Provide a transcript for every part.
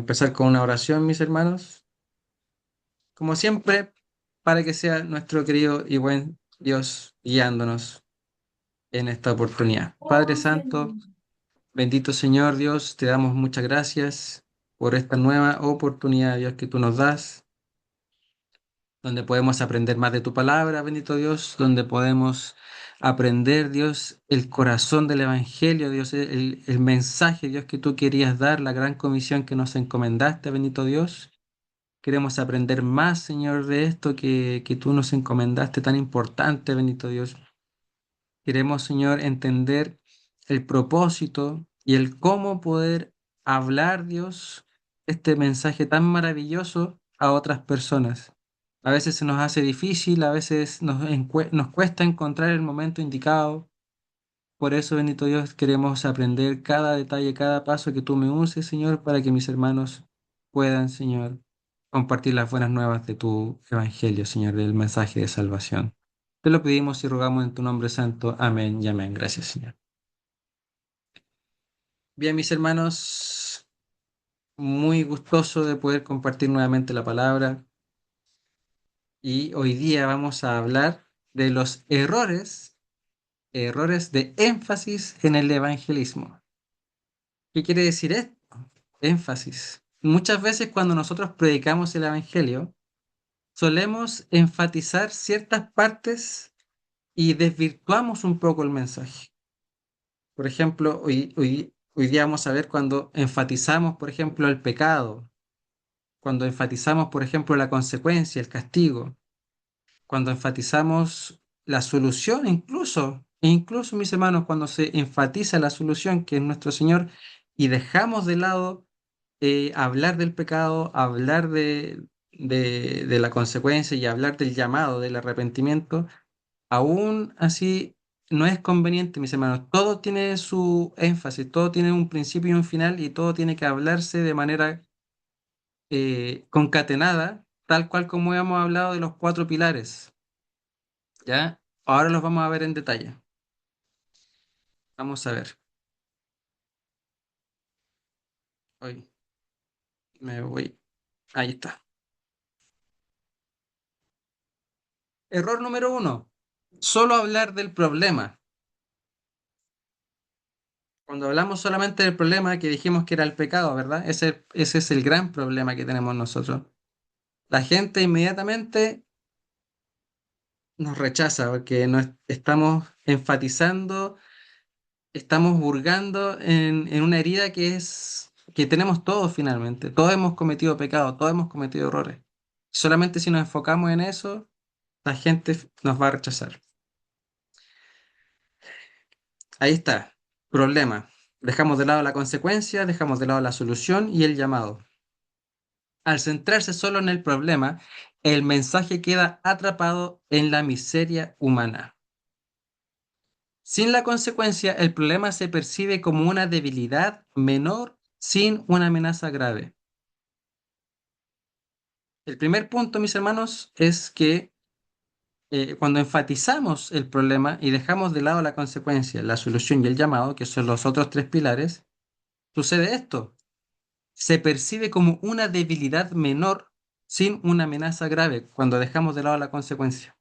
empezar con una oración, mis hermanos, como siempre, para que sea nuestro querido y buen Dios guiándonos en esta oportunidad. Padre Santo, bendito Señor Dios, te damos muchas gracias por esta nueva oportunidad, Dios, que tú nos das, donde podemos aprender más de tu palabra, bendito Dios, donde podemos aprender, Dios, el corazón del Evangelio, Dios, el mensaje, Dios, que tú querías dar, la gran comisión que nos encomendaste, bendito Dios. Queremos aprender más, Señor, de esto que tú nos encomendaste tan importante, bendito Dios. Queremos, Señor, entender el propósito y el cómo poder hablar, Dios, este mensaje tan maravilloso a otras personas. A veces se nos hace difícil, a veces nos cuesta encontrar el momento indicado. Por eso, bendito Dios, queremos aprender cada detalle, cada paso que tú me uses, Señor, para que mis hermanos puedan, Señor, compartir las buenas nuevas de tu evangelio, Señor, del mensaje de salvación. Te lo pedimos y rogamos en tu nombre santo. Amén y amén. Gracias, Señor. Bien, mis hermanos, muy gustoso de poder compartir nuevamente la palabra y hoy día vamos a hablar de los errores de énfasis en el evangelismo. ¿Qué quiere decir esto? Énfasis. Muchas veces cuando nosotros predicamos el Evangelio, solemos enfatizar ciertas partes y desvirtuamos un poco el mensaje. Por ejemplo, hoy día vamos a ver cuando enfatizamos, por ejemplo, el pecado, cuando enfatizamos, por ejemplo, la consecuencia, el castigo, cuando enfatizamos la solución, incluso, mis hermanos, cuando se enfatiza la solución, que es nuestro Señor, y dejamos de lado hablar del pecado, hablar de la consecuencia y hablar del llamado, del arrepentimiento, aún así no es conveniente, mis hermanos. Todo tiene su énfasis, todo tiene un principio y un final y todo tiene que hablarse de manera concatenada, tal cual como hemos hablado de los cuatro pilares, ¿ya? Ahora los vamos a ver en detalle. Vamos a ver. Hoy me voy. Ahí está. Error número uno. Solo hablar del problema. Cuando hablamos solamente del problema que dijimos que era el pecado, ¿verdad? Ese es el gran problema que tenemos nosotros. La gente inmediatamente nos rechaza porque estamos enfatizando, estamos hurgando en una herida que tenemos todos finalmente. Todos hemos cometido pecado, todos hemos cometido errores. Solamente si nos enfocamos en eso, la gente nos va a rechazar. Ahí está, problema. Dejamos de lado la consecuencia, dejamos de lado la solución y el llamado. Al centrarse solo en el problema, el mensaje queda atrapado en la miseria humana. Sin la consecuencia, el problema se percibe como una debilidad menor sin una amenaza grave. El primer punto, mis hermanos, es que cuando enfatizamos el problema y dejamos de lado la consecuencia, la solución y el llamado, que son los otros tres pilares, sucede esto. Se percibe como una debilidad menor sin una amenaza grave cuando dejamos de lado la consecuencia.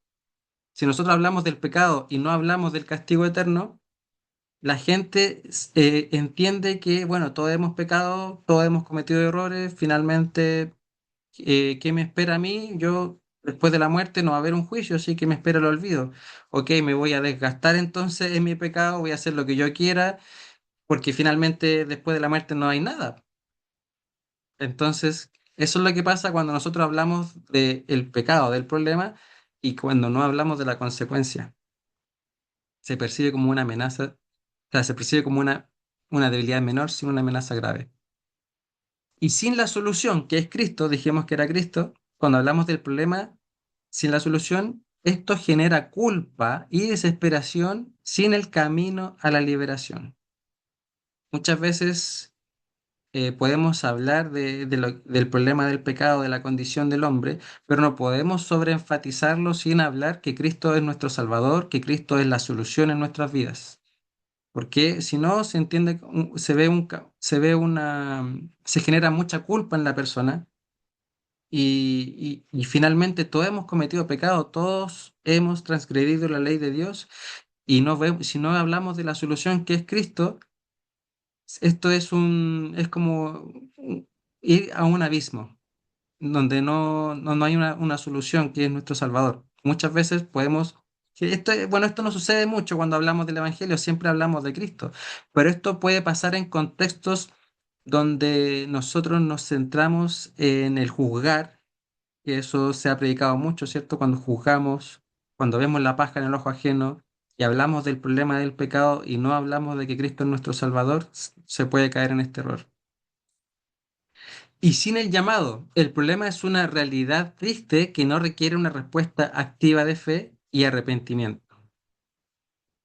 Si nosotros hablamos del pecado y no hablamos del castigo eterno, la gente entiende que, bueno, todos hemos pecado, todos hemos cometido errores, finalmente, ¿qué me espera a mí? Yo, después de la muerte, no va a haber un juicio, así que me espera el olvido. Ok, me voy a desgastar entonces en mi pecado, voy a hacer lo que yo quiera, porque finalmente después de la muerte no hay nada. Entonces, eso es lo que pasa cuando nosotros hablamos del pecado, del problema, y cuando no hablamos de la consecuencia. Se percibe como una amenaza, o sea, se percibe como una debilidad menor sin una amenaza grave. Y sin la solución, que es Cristo, dijimos que era Cristo, cuando hablamos del problema, sin la solución, esto genera culpa y desesperación sin el camino a la liberación. Muchas veces podemos hablar del problema del pecado, de la condición del hombre, pero no podemos sobreenfatizarlo sin hablar que Cristo es nuestro Salvador, que Cristo es la solución en nuestras vidas. porque si no se entiende, se genera mucha culpa en la persona y finalmente todos hemos cometido pecado, todos hemos transgredido la ley de Dios y si no hablamos de la solución que es Cristo, esto es como ir a un abismo donde no hay una solución que es nuestro Salvador. Muchas veces bueno, esto no sucede mucho cuando hablamos del Evangelio, siempre hablamos de Cristo, pero esto puede pasar en contextos donde nosotros nos centramos en el juzgar, que eso se ha predicado mucho, ¿cierto? Cuando juzgamos, cuando vemos la paja en el ojo ajeno y hablamos del problema del pecado y no hablamos de que Cristo es nuestro Salvador, se puede caer en este error. Y sin el llamado, el problema es una realidad triste que no requiere una respuesta activa de fe y arrepentimiento.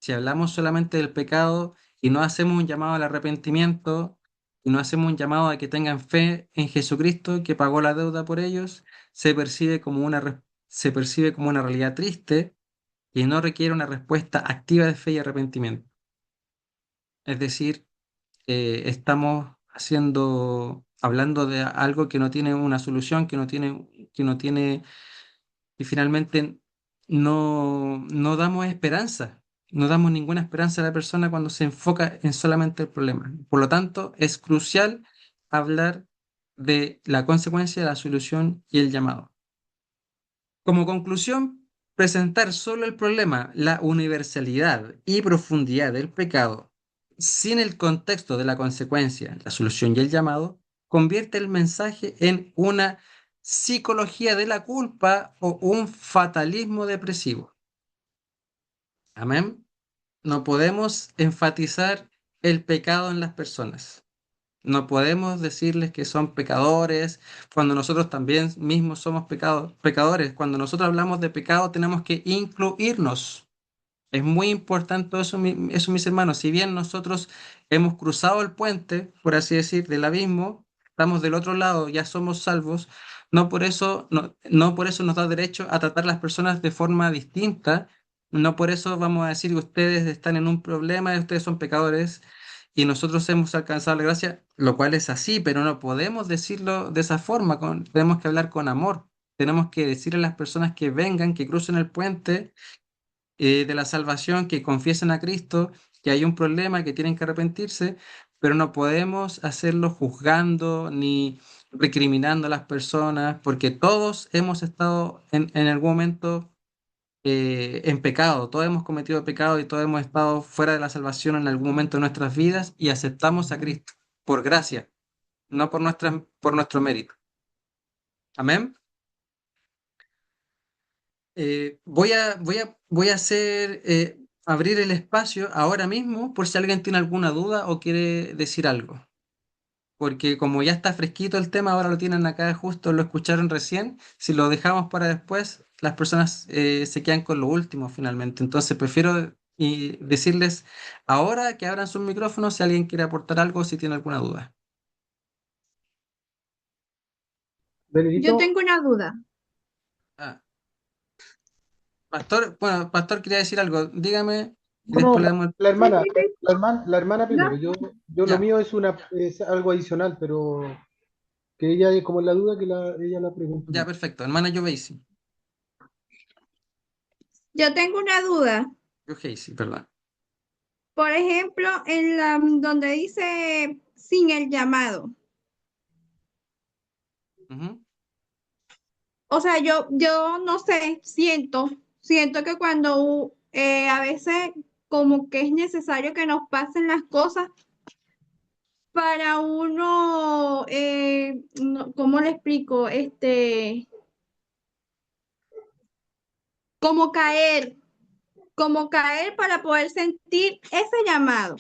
Si hablamos solamente del pecado y no hacemos un llamado al arrepentimiento y no hacemos un llamado a que tengan fe en Jesucristo que pagó la deuda por ellos, se percibe como una realidad triste y no requiere una respuesta activa de fe y arrepentimiento. Es decir, estamos hablando de algo que no tiene una solución, y finalmente no damos esperanza, no damos ninguna esperanza a la persona cuando se enfoca en solamente el problema. Por lo tanto, es crucial hablar de la consecuencia, la solución y el llamado. Como conclusión, presentar solo el problema, la universalidad y profundidad del pecado, sin el contexto de la consecuencia, la solución y el llamado, convierte el mensaje en una psicología de la culpa o un fatalismo depresivo. Amén. No podemos enfatizar el pecado en las personas. No podemos decirles que son pecadores cuando nosotros también mismos somos pecadores. Cuando nosotros hablamos de pecado tenemos que incluirnos. Es muy importante eso, eso, mis hermanos. Si bien nosotros hemos cruzado el puente, por así decir, del abismo, estamos del otro lado, ya somos salvos, no por eso nos da derecho a tratar a las personas de forma distinta. No por eso vamos a decir que ustedes están en un problema y ustedes son pecadores y nosotros hemos alcanzado la gracia, lo cual es así, pero no podemos decirlo de esa forma. Tenemos que hablar con amor. Tenemos que decirle a las personas que vengan, que crucen el puente de la salvación, que confiesen a Cristo, que hay un problema, que tienen que arrepentirse, pero no podemos hacerlo juzgando ni recriminando a las personas, porque todos hemos estado en algún momento en pecado, todos hemos cometido pecado y todos hemos estado fuera de la salvación en algún momento de nuestras vidas y aceptamos a Cristo por gracia, no por nuestro mérito. Amén. Voy a abrir el espacio ahora mismo por si alguien tiene alguna duda o quiere decir algo. Porque como ya está fresquito el tema, ahora lo tienen acá justo, lo escucharon recién. Si lo dejamos para después, las personas se quedan con lo último finalmente. Entonces prefiero decirles ahora que abran sus micrófonos si alguien quiere aportar algo o si tiene alguna duda. Yo Benedito, tengo una duda. Ah, Pastor, bueno, Pastor quería decir algo. Dígame y no, no, después le damos la Sí, hermana, sí, sí. la hermana No, primero. Yo lo Ya, mío es algo adicional, pero que ella, como en la duda, ella la pregunte ya, primero. perfecto. Hermana Joveisi. yo tengo una duda. Joveisi, perdón. Por ejemplo, en la donde dice sin el llamado. Ujú. O sea, yo no sé, siento que cuando a veces como que es necesario que nos pasen las cosas para uno, ¿cómo le explico? Como caer, como caer para poder sentir ese llamado. O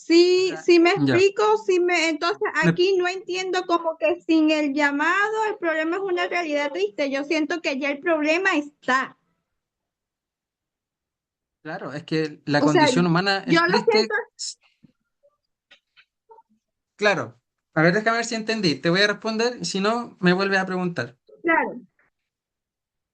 Sí, sea, sí me ya. explico, entonces Me- aquí no entiendo como que sin el llamado el problema es una realidad triste. Yo siento que ya el problema está. claro, es que la O sea, condición humana yo es lo triste. siento, Claro. A ver, déjame ver si entendí. Te voy a responder y si no, me vuelves a preguntar. claro.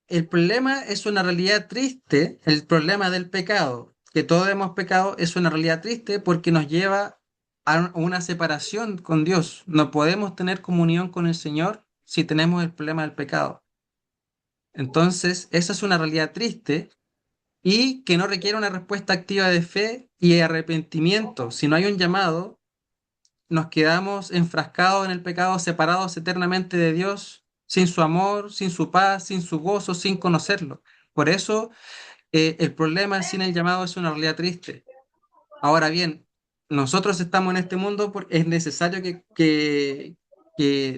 el problema es una realidad triste, el problema del pecado, que todos hemos pecado, es una realidad triste porque nos lleva a una separación con Dios. No podemos tener comunión con el Señor si tenemos el problema del pecado. Entonces, esa es una realidad triste y que no requiere una respuesta activa de fe y arrepentimiento. Si no hay un llamado, nos quedamos enfrascados en el pecado, separados eternamente de Dios, sin su amor, sin su paz, sin su gozo, sin conocerlo. Por eso, el problema sin el llamado es una realidad triste. Ahora bien, nosotros estamos en este mundo porque es necesario que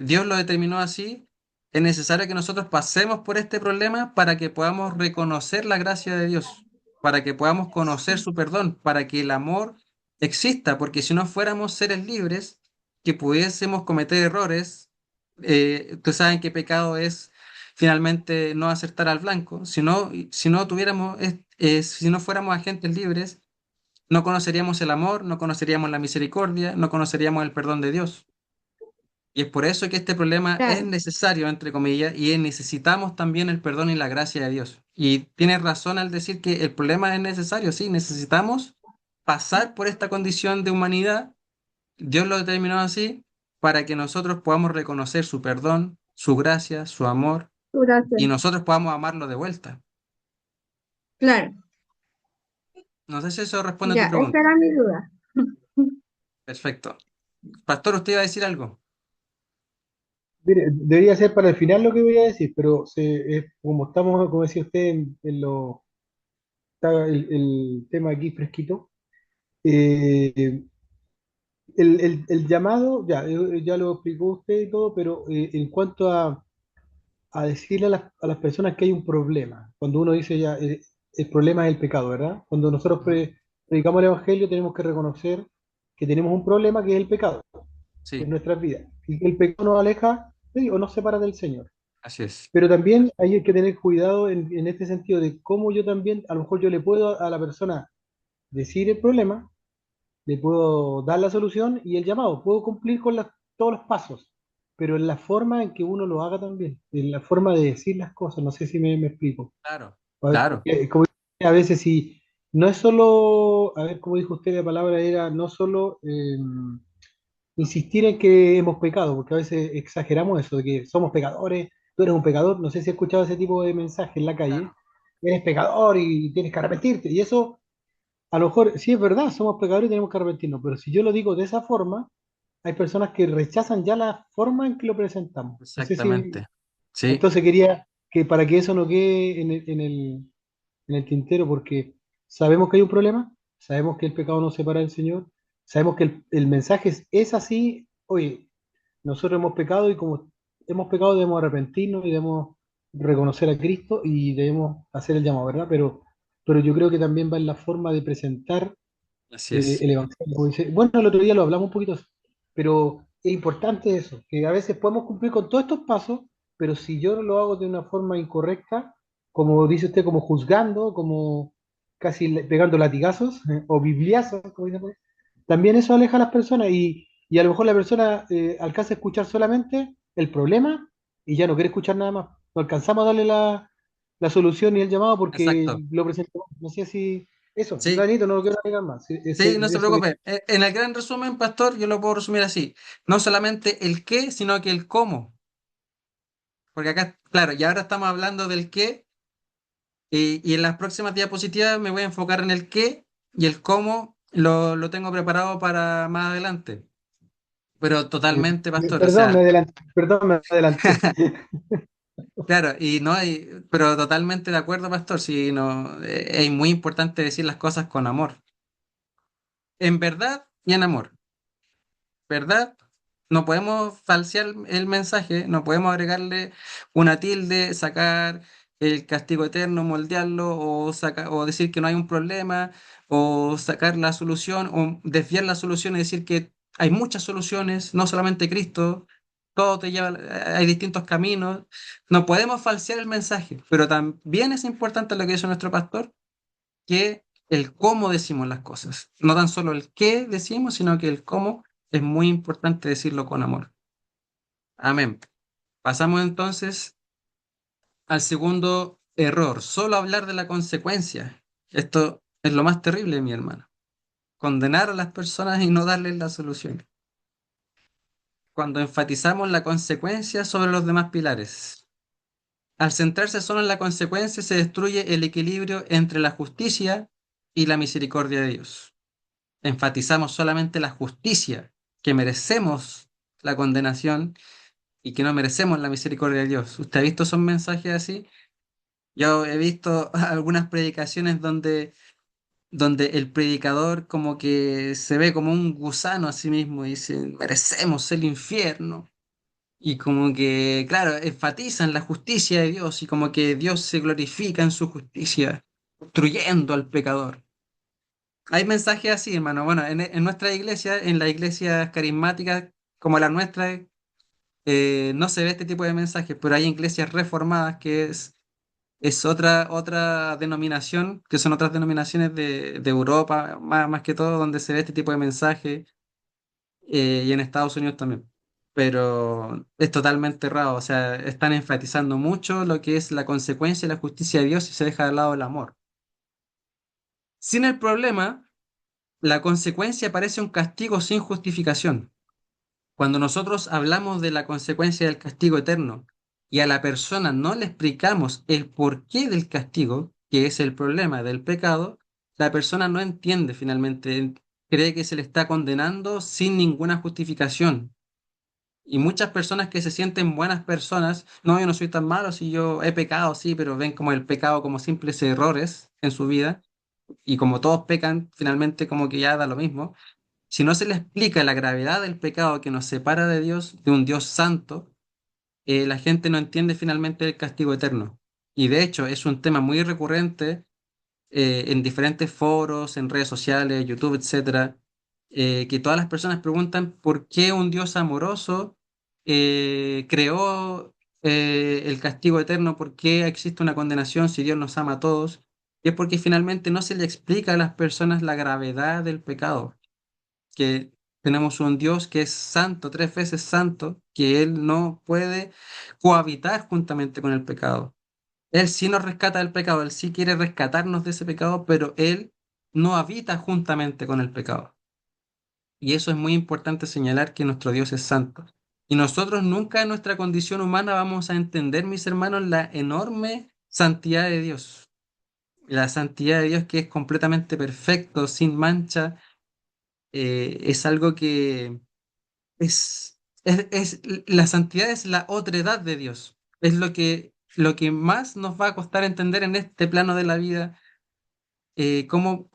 Dios lo determinó así. Es necesario que nosotros pasemos por este problema para que podamos reconocer la gracia de Dios, para que podamos conocer su perdón, para que el amor exista, porque si no fuéramos seres libres, que pudiésemos cometer errores, ustedes saben que pecado es finalmente no acertar al blanco. Si no tuviéramos, si no fuéramos agentes libres, no conoceríamos el amor, no conoceríamos la misericordia, no conoceríamos el perdón de Dios. Y es por eso que este problema es Claro, necesario, entre comillas, y necesitamos también el perdón y la gracia de Dios. Y tienes razón al decir que el problema es necesario, sí, necesitamos pasar por esta condición de humanidad. Dios lo determinó así para que nosotros podamos reconocer su perdón, su gracia, su amor, gracias. y nosotros podamos amarlo de vuelta. Claro, No sé si eso responde a tu ya, esa pregunta. era mi duda. Perfecto. Pastor, ¿usted iba a decir algo? Mire, debería ser para el final lo que voy a decir, pero como estamos, como decía usted, está el tema aquí fresquito. eh, el llamado, ya lo explicó usted y todo, pero en cuanto a decirle a las personas que hay un problema, cuando uno dice ya, el problema es el pecado, ¿verdad? Cuando nosotros Ujú. predicamos el Evangelio tenemos que reconocer que tenemos un problema que es el pecado en Sí, nuestras vidas, y que el pecado nos aleja, sí, o nos separa del Señor. así es. Pero también hay que tener cuidado en este sentido de cómo yo también, a lo mejor yo le puedo a la persona decir el problema, le puedo dar la solución y el llamado, puedo cumplir con todos los pasos, pero en la forma en que uno lo haga también, en la forma de decir las cosas, no sé si me explico. Claro, A ver, claro, porque, como dice, a veces si no es solo, a ver, como dijo usted, la palabra era no solo insistir en que hemos pecado, porque a veces exageramos eso, de que somos pecadores, tú eres un pecador, no sé si has escuchado ese tipo de mensaje en la calle, claro. eres pecador y tienes que arrepentirte, y eso a lo mejor sí es verdad, somos pecadores y tenemos que arrepentirnos, pero si yo lo digo de esa forma, hay personas que rechazan ya la forma en que lo presentamos. No sé si, Exactamente. Sí, entonces quería que para que eso no quede en el tintero, porque sabemos que hay un problema, sabemos que el pecado nos separa del Señor, sabemos que el mensaje es así, oye, nosotros hemos pecado y como hemos pecado debemos arrepentirnos y debemos reconocer a Cristo y debemos hacer el llamado, ¿verdad? Pero yo creo que también va en la forma de presentar así es. el Evangelio. Como dice, bueno, el otro día lo hablamos un poquito, pero es importante eso, que a veces podemos cumplir con todos estos pasos, pero si yo lo hago de una forma incorrecta, como dice usted, como juzgando, como casi pegando latigazos o bibliazos, como dicen por ahí, también eso aleja a las personas y a lo mejor la persona alcanza a escuchar solamente el problema y ya no quiere escuchar nada más. No alcanzamos a darle la solución y el llamado porque Exacto. lo presentamos. No sé si eso, Sí, Danito, no lo quiero agregar más. Sí, sí, no se eso que preocupe. En el gran resumen, pastor, yo lo puedo resumir así. No solamente el qué, sino que el cómo. Porque acá, claro, y ahora estamos hablando del qué, y en las próximas diapositivas me voy a enfocar en el qué y el cómo lo tengo preparado para más adelante. Pero totalmente, pastor, o Perdón, sea, me adelanté. claro, y no hay, pero totalmente de acuerdo, pastor, si no, es muy importante decir las cosas con amor, en verdad y en amor, ¿verdad? No podemos falsear el mensaje, no podemos agregarle una tilde, sacar el castigo eterno, moldearlo o decir que no hay un problema o sacar la solución o desviar la solución y decir que hay muchas soluciones, no solamente Cristo, todo te lleva, hay distintos caminos. No podemos falsear el mensaje, pero también es importante lo que dice nuestro pastor, que el cómo decimos las cosas. No tan solo el qué decimos, sino que el cómo es muy importante decirlo con amor. Amén. Pasamos entonces al segundo error, solo hablar de la consecuencia. Esto es lo más terrible, mi hermano. Condenar a las personas y no darles la solución. Cuando enfatizamos la consecuencia sobre los demás pilares. Al centrarse solo en la consecuencia, se destruye el equilibrio entre la justicia y la misericordia de Dios. Enfatizamos solamente la justicia, que merecemos la condenación y que no merecemos la misericordia de Dios. ¿Usted ha visto esos mensajes así? Yo he visto algunas predicaciones donde el predicador como que se ve como un gusano a sí mismo y dice, merecemos el infierno. Y como que, claro, enfatizan la justicia de Dios y como que Dios se glorifica en su justicia, destruyendo al pecador. Hay mensajes así, hermano. Bueno, en nuestra iglesia, en las iglesias carismáticas como la nuestra, no se ve este tipo de mensajes, pero hay iglesias reformadas que es otra denominación, que son otras denominaciones de Europa, más que todo, donde se ve este tipo de mensaje, y en Estados Unidos también. Pero es totalmente errado, o sea, están enfatizando mucho lo que es la consecuencia y la justicia de Dios y se deja de lado el amor. Sin el problema, la consecuencia parece un castigo sin justificación. Cuando nosotros hablamos de la consecuencia del castigo eterno y a la persona no le explicamos el porqué del castigo, que es el problema del pecado, la persona no entiende finalmente, cree que se le está condenando sin ninguna justificación. Y muchas personas que se sienten buenas personas, no, yo no soy tan malo, si yo he pecado, sí, pero ven como el pecado como simples errores en su vida, y como todos pecan, finalmente como que ya da lo mismo. Si no se le explica la gravedad del pecado que nos separa de Dios, de un Dios santo, la gente no entiende finalmente el castigo eterno. Y de hecho es un tema muy recurrente en diferentes foros, en redes sociales, YouTube, etcétera, que todas las personas preguntan por qué un Dios amoroso creó el castigo eterno, por qué existe una condenación si Dios nos ama a todos. Y es porque finalmente no se le explica a las personas la gravedad del pecado, que tenemos un Dios que es santo, tres veces santo, que Él no puede cohabitar juntamente con el pecado. Él sí nos rescata del pecado, Él sí quiere rescatarnos de ese pecado, pero Él no habita juntamente con el pecado. Y eso es muy importante señalar que nuestro Dios es santo. Y nosotros nunca en nuestra condición humana vamos a entender, mis hermanos, la enorme santidad de Dios. La santidad de Dios que es completamente perfecto, sin mancha, es algo que la santidad es la otredad de Dios. Es lo que más nos va a costar entender en este plano de la vida, cómo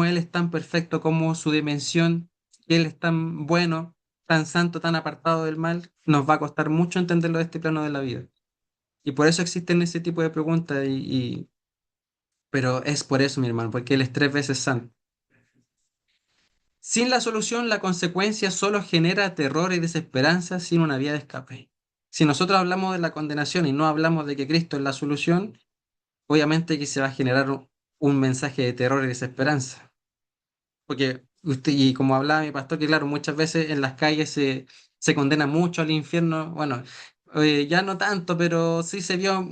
Él es tan perfecto, cómo su dimensión, que Él es tan bueno, tan santo, tan apartado del mal, nos va a costar mucho entenderlo de este plano de la vida. Y por eso existen ese tipo de preguntas, pero es por eso, mi hermano, porque Él es tres veces santo. Sin la solución, la consecuencia solo genera terror y desesperanza sin una vía de escape. Si nosotros hablamos de la condenación y no hablamos de que Cristo es la solución, obviamente que se va a generar un mensaje de terror y desesperanza. Porque usted, y como hablaba mi pastor, que claro, muchas veces en las calles se condena mucho al infierno. Bueno, ya no tanto, pero sí se vio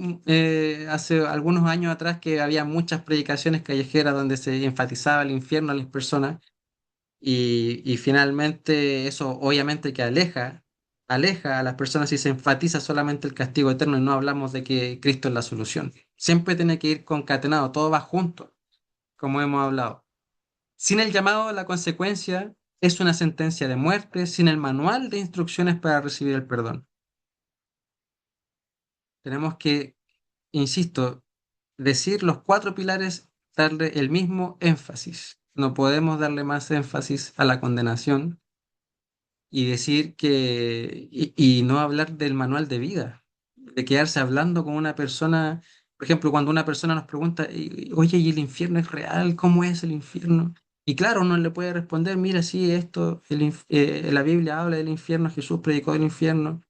hace algunos años atrás que había muchas predicaciones callejeras donde se enfatizaba el infierno a las personas. Y finalmente eso obviamente que aleja a las personas y se enfatiza solamente el castigo eterno y no hablamos de que Cristo es la solución. Siempre tiene que ir concatenado, todo va junto, como hemos hablado. Sin el llamado, la consecuencia es una sentencia de muerte, sin el manual de instrucciones para recibir el perdón. Tenemos que, insisto, decir los cuatro pilares, darle el mismo énfasis. No podemos darle más énfasis a la condenación y decir y no hablar del manual de vida, de quedarse hablando con una persona, por ejemplo, cuando una persona nos pregunta, oye, ¿y el infierno es real? ¿Cómo es el infierno? Y claro, uno le puede responder, mira, sí, esto, la Biblia habla del infierno, Jesús predicó del infierno,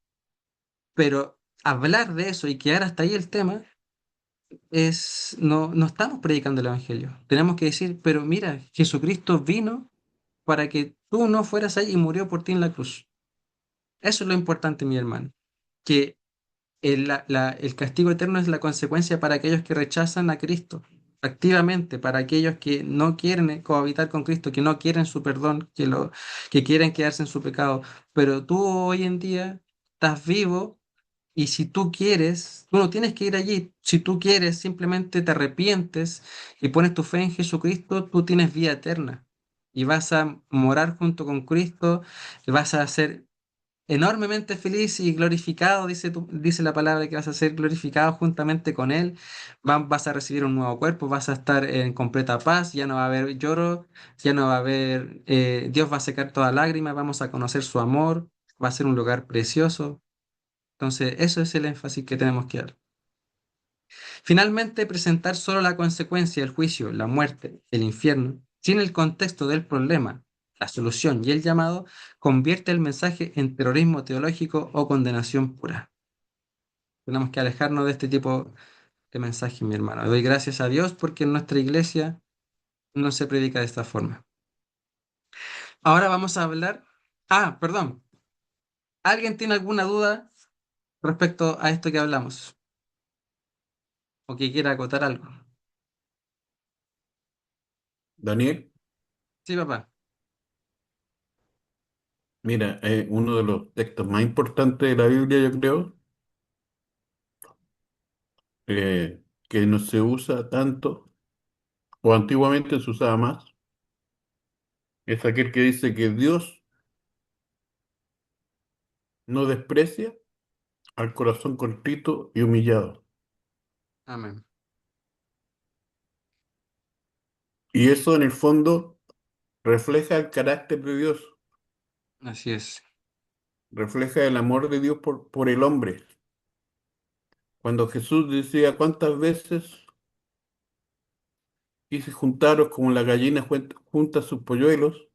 pero hablar de eso y quedar hasta ahí el tema no estamos predicando el Evangelio. Tenemos que decir, pero mira, Jesucristo vino para que tú no fueras ahí y murió por ti en la cruz. Eso es lo importante, mi hermano, que el castigo eterno es la consecuencia para aquellos que rechazan a Cristo activamente, para aquellos que no quieren cohabitar con Cristo, que no quieren su perdón, que quieren quedarse en su pecado. Pero tú hoy en día estás vivo y si tú quieres, tú no tienes que ir allí. Si tú quieres, simplemente te arrepientes y pones tu fe en Jesucristo, tú tienes vida eterna. Y vas a morar junto con Cristo, y vas a ser enormemente feliz y glorificado, dice la palabra que vas a ser glorificado juntamente con Él. Vas a recibir un nuevo cuerpo, vas a estar en completa paz, ya no va a haber lloro, ya no va a haber, Dios va a secar toda lágrima, vamos a conocer su amor, va a ser un lugar precioso. Entonces, eso es el énfasis que tenemos que dar. Finalmente, presentar solo la consecuencia del juicio, la muerte, el infierno, sin el contexto del problema, la solución y el llamado, convierte el mensaje en terrorismo teológico o condenación pura. Tenemos que alejarnos de este tipo de mensaje, mi hermano. Doy gracias a Dios porque en nuestra iglesia no se predica de esta forma. Ahora vamos a hablar. Ah, perdón. ¿Alguien tiene alguna duda respecto a esto que hablamos? ¿O que quiera acotar algo? Daniel, Sí, papá. mira, uno de los textos más importantes de la Biblia, yo creo, que no se usa tanto, o antiguamente se usaba más, es aquel que dice que Dios no desprecia al corazón contrito y humillado. Amén. Y eso en el fondo refleja el carácter de Dios, Así es. refleja el amor de Dios por el hombre. Cuando Jesús decía, ¿cuántas veces quise juntaros como la gallina junta sus polluelos?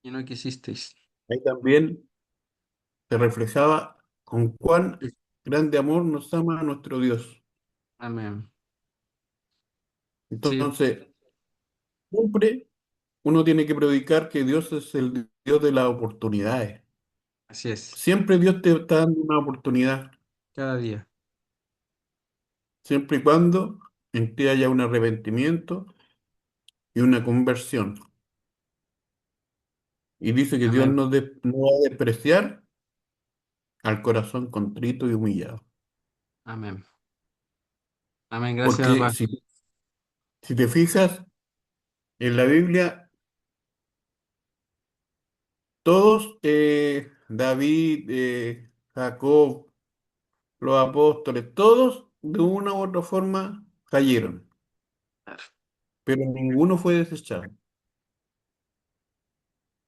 Y no quisisteis. Ahí también se reflejaba con cuán grande amor nos ama nuestro Dios. Amén. Sí, Entonces, siempre uno tiene que predicar que Dios es el Dios de las oportunidades. así es. Siempre Dios te está dando una oportunidad, Cada día. siempre y cuando en ti haya un arrepentimiento y una conversión. Y dice que Dios Amén. no va a despreciar al corazón contrito y humillado. Amén. Amén. Gracias, Porque papá. si te fijas en la Biblia, todos, David, Jacob, los apóstoles, todos de una u otra forma cayeron, pero ninguno fue desechado,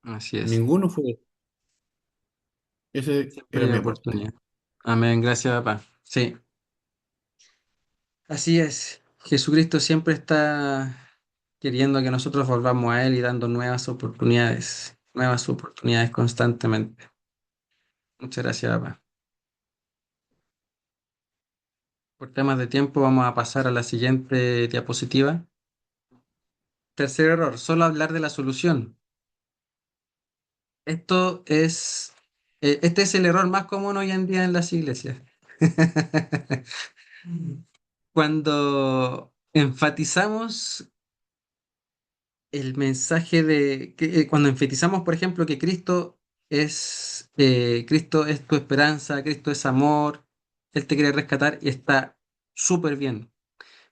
Así es. ninguno fue desechado. Ese Siempre era hay mi aporte. oportunidad. Amén. Gracias, papá. Sí. Así es. Jesucristo siempre está queriendo que nosotros volvamos a Él y dando nuevas oportunidades constantemente. Muchas gracias, papá. Por temas de tiempo vamos a pasar a la siguiente diapositiva. Tercer error, solo hablar de la solución. Este es el error más común hoy en día en las iglesias. Cuando enfatizamos cuando enfatizamos, por ejemplo, que Cristo es tu esperanza, Cristo es amor, Él te quiere rescatar y está súper bien.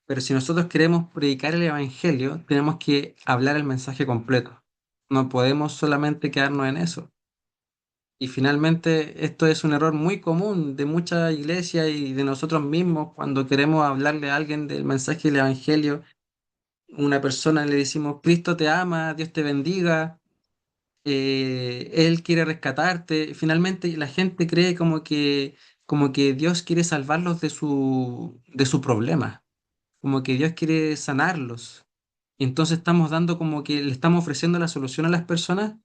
Pero si nosotros queremos predicar el evangelio, tenemos que hablar el mensaje completo. No podemos solamente quedarnos en eso. Y finalmente, esto es un error muy común de muchas iglesias y de nosotros mismos cuando queremos hablarle a alguien del mensaje del Evangelio. Una persona le decimos, Cristo te ama, Dios te bendiga, Él quiere rescatarte. Finalmente, la gente cree como que Dios quiere salvarlos de su problema, como que Dios quiere sanarlos. Y entonces estamos dando como que le estamos ofreciendo la solución a las personas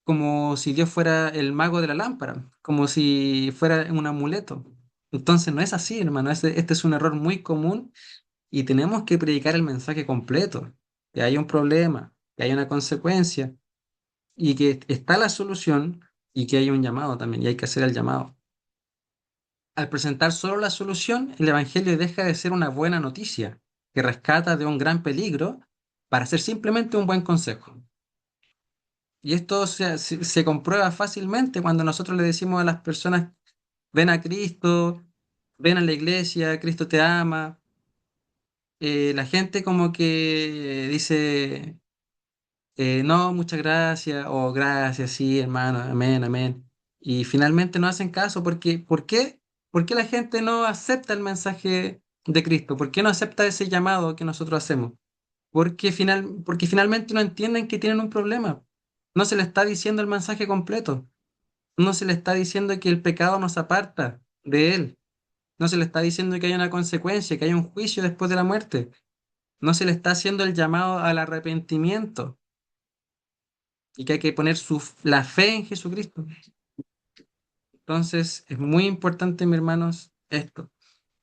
como si Dios fuera el mago de la lámpara, como si fuera un amuleto. Entonces no es así, hermano. Este es un error muy común y tenemos que predicar el mensaje completo, que hay un problema, que hay una consecuencia y que está la solución y que hay un llamado también y hay que hacer el llamado. Al presentar solo la solución, el Evangelio deja de ser una buena noticia que rescata de un gran peligro para ser simplemente un buen consejo. Y esto se comprueba fácilmente cuando nosotros le decimos a las personas, ven a Cristo, ven a la iglesia, Cristo te ama. La gente como que dice, no, muchas gracias, o gracias, sí, hermano, amén, amén. Y finalmente no hacen caso porque, ¿por qué? ¿Por qué la gente no acepta el mensaje de Cristo? ¿Por qué no acepta ese llamado que nosotros hacemos? Porque finalmente no entienden que tienen un problema. No se le está diciendo el mensaje completo. No se le está diciendo que el pecado nos aparta de Él. No se le está diciendo que hay una consecuencia, que hay un juicio después de la muerte. No se le está haciendo el llamado al arrepentimiento y que hay que poner la fe en Jesucristo. Entonces, es muy importante, mis hermanos, esto.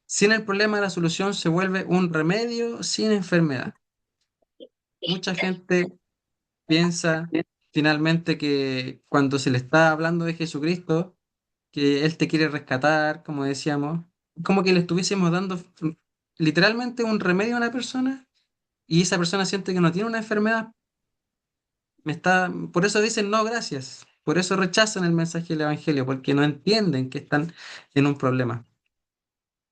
Sin el problema, la solución se vuelve un remedio sin enfermedad. Mucha gente piensa finalmente que cuando se le está hablando de Jesucristo, que Él te quiere rescatar, como decíamos, como que le estuviésemos dando literalmente un remedio a una persona y esa persona siente que no tiene una enfermedad. Por eso dicen no, gracias. Por eso rechazan el mensaje del Evangelio, porque no entienden que están en un problema.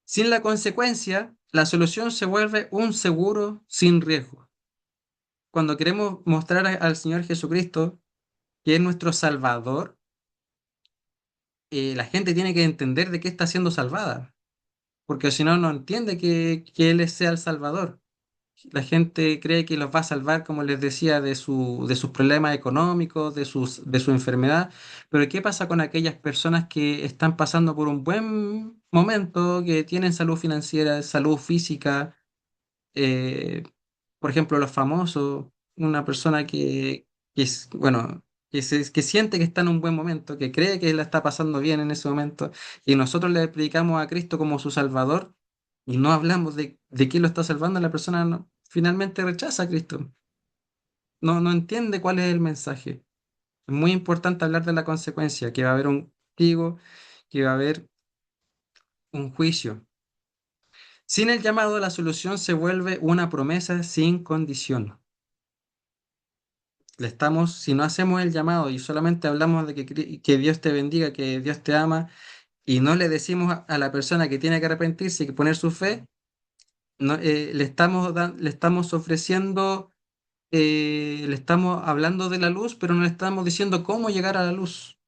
Sin la consecuencia, la solución se vuelve un seguro sin riesgo. Cuando queremos mostrar al Señor Jesucristo, que es nuestro Salvador, la gente tiene que entender de qué está siendo salvada, porque si no, no entiende que Él sea el Salvador. La gente cree que los va a salvar, como les decía, de sus problemas económicos, de su enfermedad. Pero ¿qué pasa con aquellas personas que están pasando por un buen momento, que tienen salud financiera, salud física? eh, por ejemplo, los famosos, una persona bueno, que siente que está en un buen momento, que cree que la está pasando bien en ese momento, y nosotros le predicamos a Cristo como su Salvador, y no hablamos de quién lo está salvando, la persona finalmente rechaza a Cristo. No entiende cuál es el mensaje. Es muy importante hablar de la consecuencia, que va a haber un castigo, que va a haber un juicio. Sin el llamado, la solución se vuelve una promesa sin condición. Si no hacemos el llamado y solamente hablamos de que Dios te bendiga, que Dios te ama, y no le decimos a la persona que tiene que arrepentirse y que poner su fe, le estamos ofreciendo, le estamos hablando de la luz, pero no le estamos diciendo cómo llegar a la luz.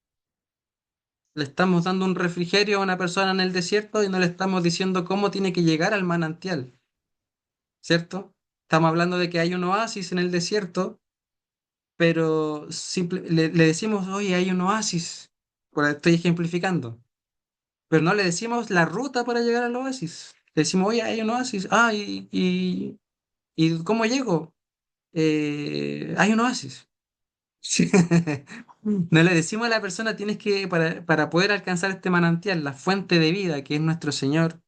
Le estamos dando un refrigerio a una persona en el desierto y no le estamos diciendo cómo tiene que llegar al manantial, ¿cierto? Estamos hablando de que hay un oasis en el desierto, pero le decimos, oye, hay un oasis, estoy ejemplificando, pero no le decimos la ruta para llegar al oasis. Le decimos, oye, hay un oasis, ¿y cómo llego? Hay un oasis. Sí. No le decimos a la persona, tienes que, para poder alcanzar este manantial, la fuente de vida, que es nuestro Señor,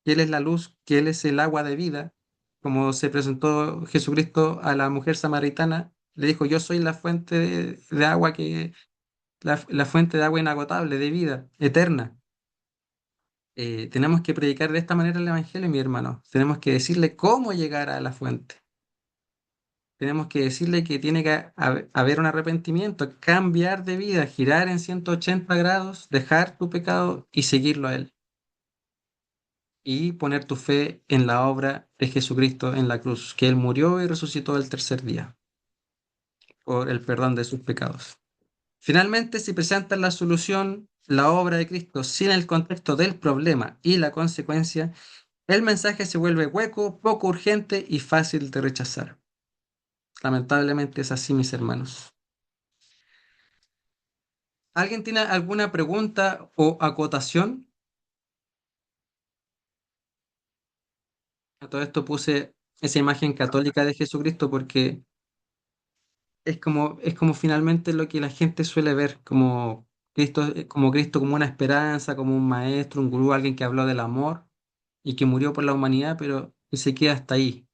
que Él es la luz, que Él es el agua de vida, como se presentó Jesucristo a la mujer samaritana, le dijo, yo soy la fuente de agua la fuente de agua inagotable, de vida eterna. Tenemos que predicar de esta manera el Evangelio, mi hermano. Tenemos que decirle cómo llegar a la fuente. Tenemos que decirle que tiene que haber un arrepentimiento, cambiar de vida, girar en 180 grados, dejar tu pecado y seguirlo a Él. Y poner tu fe en la obra de Jesucristo en la cruz, que Él murió y resucitó el tercer día por el perdón de sus pecados. Finalmente, si presentan la solución, la obra de Cristo, sin el contexto del problema y la consecuencia, el mensaje se vuelve hueco, poco urgente y fácil de rechazar. Lamentablemente es así, mis hermanos. ¿Alguien tiene alguna pregunta o acotación? A todo esto puse esa imagen católica de Jesucristo porque es como finalmente lo que la gente suele ver, como Cristo como una esperanza, como un maestro, un gurú, alguien que habló del amor y que murió por la humanidad, pero que se queda hasta ahí.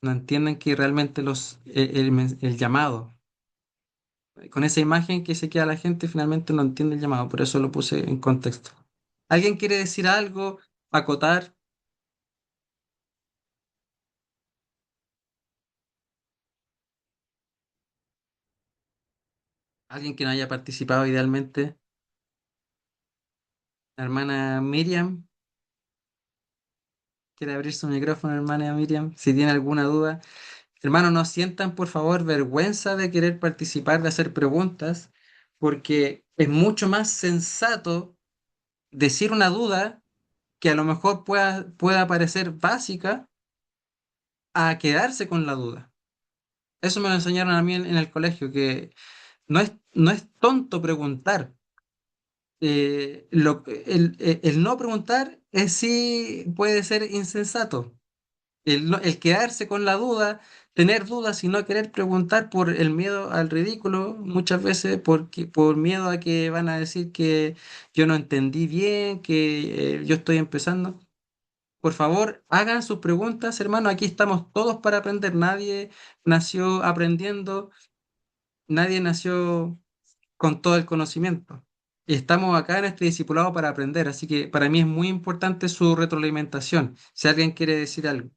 No entienden que realmente el llamado, con esa imagen que se queda la gente, finalmente no entiende el llamado, por eso lo puse en contexto. ¿Alguien quiere decir algo, acotar? ¿Alguien que no haya participado idealmente? La hermana Miriam, ¿quiere abrir su micrófono, hermana Miriam? Si tiene alguna duda. Hermanos, no sientan por favor vergüenza de querer participar, de hacer preguntas, porque es mucho más sensato decir una duda que a lo mejor pueda parecer básica a quedarse con la duda. Eso me lo enseñaron a mí en el colegio, que no es tonto preguntar. El no preguntar sí puede ser insensato. El quedarse con la duda, tener dudas y no querer preguntar por el miedo al ridículo, muchas veces por miedo a que van a decir que yo no entendí bien, que yo estoy empezando. Por favor, hagan sus preguntas, hermano. Aquí estamos todos para aprender. Nadie nació aprendiendo, nadie nació con todo el conocimiento. Y estamos acá en este discipulado para aprender. Así que para mí es muy importante su retroalimentación. Si alguien quiere decir algo.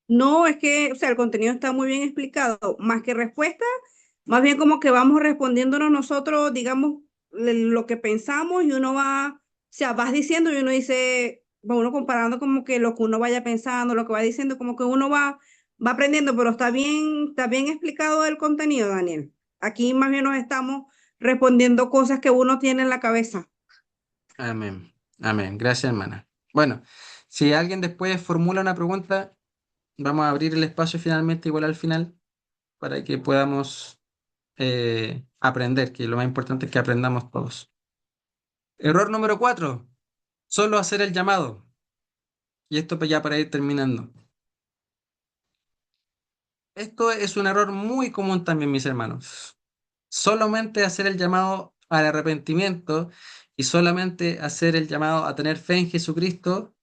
No, es que, o sea, el contenido está muy bien explicado, más que respuesta, más bien como que vamos respondiéndonos nosotros, digamos, lo que pensamos y uno va, o sea, vas diciendo y uno dice, va uno comparando como que lo que uno vaya pensando, lo que va diciendo, como que uno va aprendiendo, pero está bien explicado el contenido, Daniel. Aquí más bien nos estamos respondiendo cosas que uno tiene en la cabeza. Amén. Amén. Gracias, hermana. Bueno, si alguien después formula una pregunta, vamos a abrir el espacio finalmente, igual al final, para que podamos aprender, que lo más importante es que aprendamos todos. Error número 4, solo hacer el llamado. Y esto ya para ir terminando. Esto es un error muy común también, mis hermanos. Solamente hacer el llamado al arrepentimiento y solamente hacer el llamado a tener fe en Jesucristo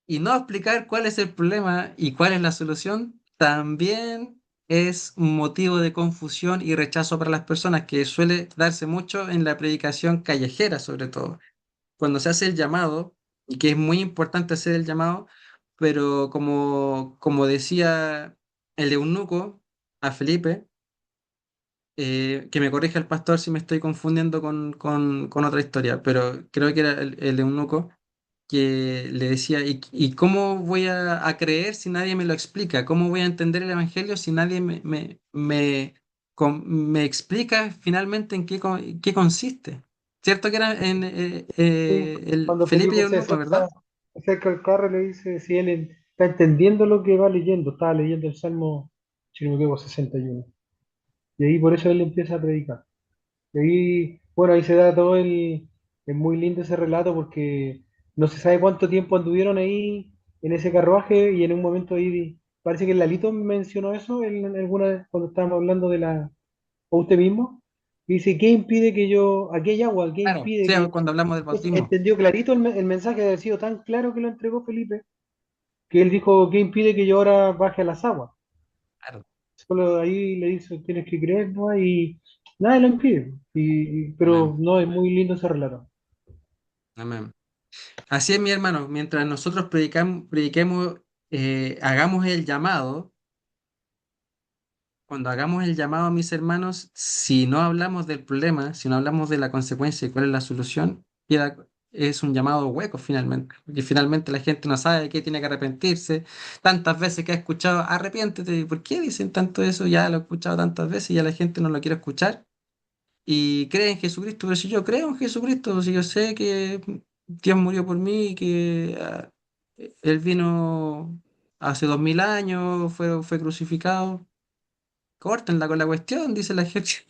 y no explicar cuál es el problema y cuál es la solución, también es un motivo de confusión y rechazo para las personas, que suele darse mucho en la predicación callejera, sobre todo. Cuando se hace el llamado, y que es muy importante hacer el llamado, pero como decía el eunuco a Felipe, que me corrija el pastor si me estoy confundiendo con otra historia, pero creo que era el eunuco que le decía, ¿y cómo voy a creer si nadie me lo explica? ¿Cómo voy a entender el Evangelio si nadie me explica finalmente en qué consiste? ¿Cierto que era Sí, el cuando Felipe y Felipe eunuco, verdad? se acerca al carro y le dice si él está entendiendo lo que va leyendo, estaba leyendo el Salmo, si no me equivoco, 61. Y ahí por eso él empieza a predicar. Y ahí, bueno, ahí se da todo es muy lindo ese relato porque no se sabe cuánto tiempo anduvieron ahí en ese carruaje y en un momento ahí, parece que Lalito mencionó eso en alguna, cuando estábamos hablando de la, o usted mismo, y dice, ¿qué impide que yo, aquí hay agua, qué Claro, impide sí, que... cuando hablamos del Entonces, bautismo. entendió clarito el mensaje de haber sido tan claro que lo entregó Felipe, que él dijo, ¿qué impide que yo ahora baje a las aguas? Claro. Solo ahí le dice, tienes que creer, ¿no? Y nada lo impide. Pero Amén. no, es muy lindo ese relato. Amén. Así es, mi hermano, mientras nosotros prediquemos, hagamos el llamado. Cuando hagamos el llamado a mis hermanos, si no hablamos del problema, si no hablamos de la consecuencia y cuál es la solución, es un llamado hueco finalmente. Porque finalmente la gente no sabe de qué tiene que arrepentirse. Tantas veces que ha escuchado, arrepiéntete. ¿Por qué dicen tanto eso? Ya lo he escuchado tantas veces y ya la gente no lo quiere escuchar. Y cree en Jesucristo. Pero si yo creo en Jesucristo, si yo sé que Dios murió por mí y que Él vino hace 2000 años, fue crucificado. Córtenla con la cuestión, dice la gente.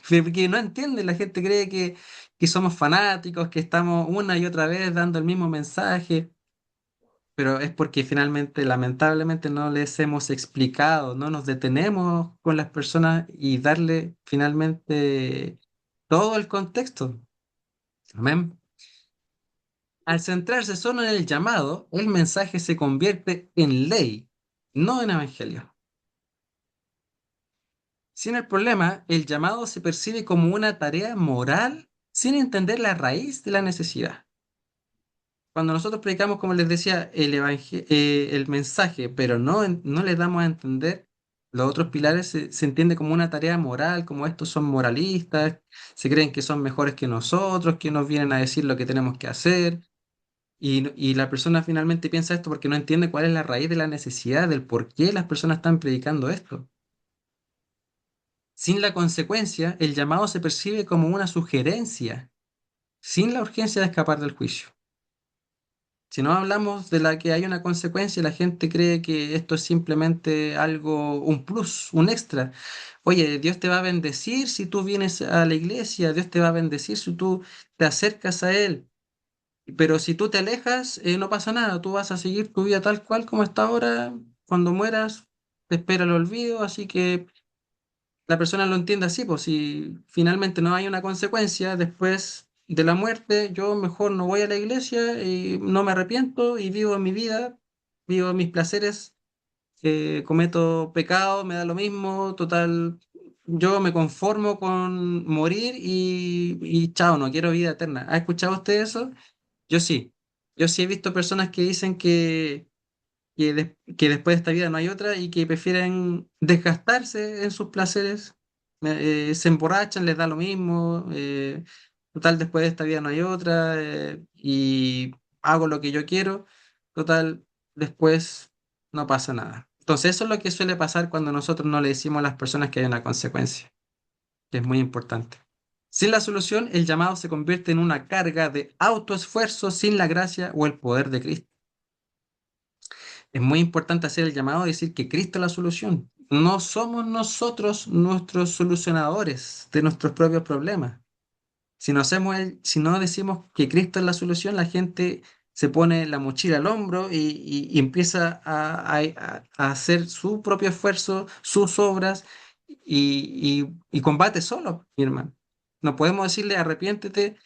Porque no entiende, la gente cree que somos fanáticos, que estamos una y otra vez dando el mismo mensaje, pero es porque finalmente, lamentablemente, no les hemos explicado, no nos detenemos con las personas y darle finalmente todo el contexto. Amén. Al centrarse solo en el llamado, el mensaje se convierte en ley, no en evangelio. Sin el problema, el llamado se percibe como una tarea moral sin entender la raíz de la necesidad. Cuando nosotros predicamos, como les decía, el mensaje, pero no le damos a entender los otros pilares, se entiende como una tarea moral, como estos son moralistas, se creen que son mejores que nosotros, que nos vienen a decir lo que tenemos que hacer. Y la persona finalmente piensa esto porque no entiende cuál es la raíz de la necesidad, del por qué las personas están predicando esto. Sin la consecuencia, el llamado se percibe como una sugerencia, sin la urgencia de escapar del juicio. Si no hablamos de la que hay una consecuencia, la gente cree que esto es simplemente algo, un plus, un extra. Oye, Dios te va a bendecir si tú vienes a la iglesia, Dios te va a bendecir si tú te acercas a Él. Pero si tú te alejas, no pasa nada, tú vas a seguir tu vida tal cual como está ahora. Cuando mueras, te espera el olvido, así que la persona lo entiende así, pues si finalmente no hay una consecuencia después de la muerte, yo mejor no voy a la iglesia y no me arrepiento y vivo mi vida, vivo mis placeres, cometo pecado, me da lo mismo, total, yo me conformo con morir y chao, no quiero vida eterna. ¿Ha escuchado usted eso? Yo sí. Yo sí he visto personas que dicen que después de esta vida no hay otra y que prefieren desgastarse en sus placeres, se emborrachan, les da lo mismo, total, después de esta vida no hay otra, y hago lo que yo quiero, total, después no pasa nada. Entonces eso es lo que suele pasar cuando nosotros no le decimos a las personas que hay una consecuencia, que es muy importante. Sin la solución, el llamado se convierte en una carga de autoesfuerzo sin la gracia o el poder de Cristo. Es muy importante hacer el llamado y decir que Cristo es la solución. No somos nosotros nuestros solucionadores de nuestros propios problemas. Si no decimos que Cristo es la solución, la gente se pone la mochila al hombro y empieza a hacer su propio esfuerzo, sus obras y combate solo, mi hermano. No podemos decirle arrepiéntete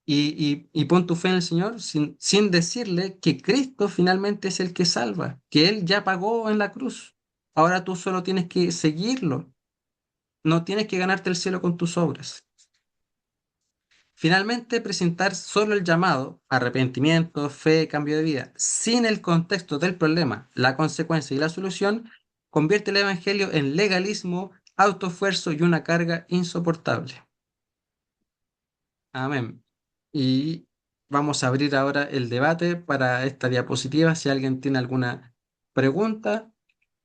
y pon tu fe en el Señor sin decirle que Cristo finalmente es el que salva, que Él ya pagó en la cruz. Ahora tú solo tienes que seguirlo, no tienes que ganarte el cielo con tus obras. Finalmente, presentar solo el llamado, arrepentimiento, fe, cambio de vida, sin el contexto del problema, la consecuencia y la solución, convierte el Evangelio en legalismo, autoesfuerzo y una carga insoportable. Amén. Y vamos a abrir ahora el debate para esta diapositiva. Si alguien tiene alguna pregunta,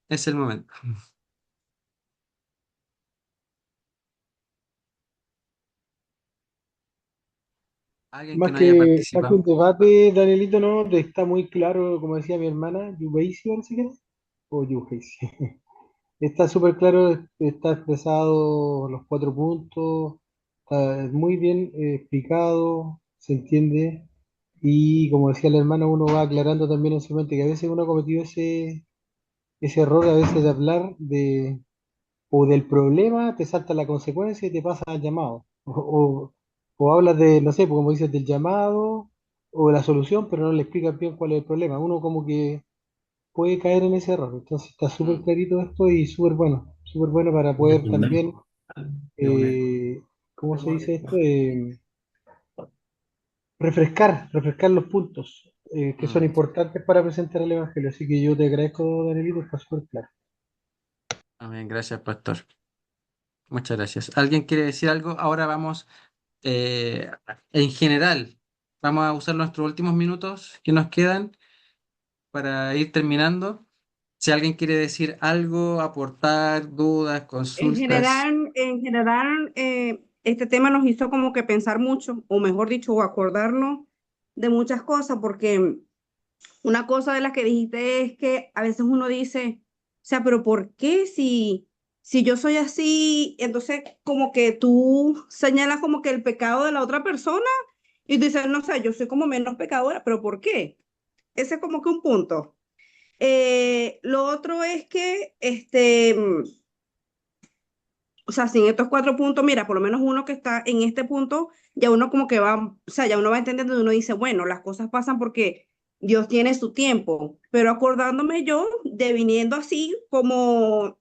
es el momento. Alguien que no haya Más que un participado. debate, Danielito, no, está muy claro, como decía mi hermana, Yubeisi, parece que era, o Yubeisi. Está súper claro, está expresado los 4 puntos, está muy bien explicado, se entiende, y como decía la hermana, uno va aclarando también en su mente que a veces uno ha cometido ese error a veces de hablar o del problema, te salta la consecuencia y te pasa al llamado. O hablas de, no sé, pues como dices, del llamado o de la solución, pero no le explicas bien cuál es el problema. Uno como que puede caer en ese error. Entonces está súper Mm. clarito esto y súper bueno para poder también, eh, ¿cómo se dice esto? Refrescar los puntos que son Mm. importantes para presentar el Evangelio. Así que yo te agradezco, Danielito, está súper claro. Amén. Gracias, pastor. Muchas gracias. ¿Alguien quiere decir algo? Ahora vamos, eh, en general, vamos a usar nuestros últimos minutos que nos quedan para ir terminando. Si alguien quiere decir algo, aportar dudas, consultas. En general, este tema nos hizo como que pensar mucho, o mejor dicho, o acordarnos de muchas cosas, porque una cosa de las que dijiste es que a veces uno dice, o sea, pero ¿por qué si yo soy así? Entonces, como que tú señalas como que el pecado de la otra persona y dices, no sé, yo soy como menos pecadora, pero ¿por qué? Ese es como que un punto. Lo otro es que, o sea, sin estos 4 puntos, mira, por lo menos uno que está en este punto, ya uno como que va, o sea, ya uno va entendiendo y uno dice, bueno, las cosas pasan porque Dios tiene su tiempo, pero acordándome yo de viniendo así como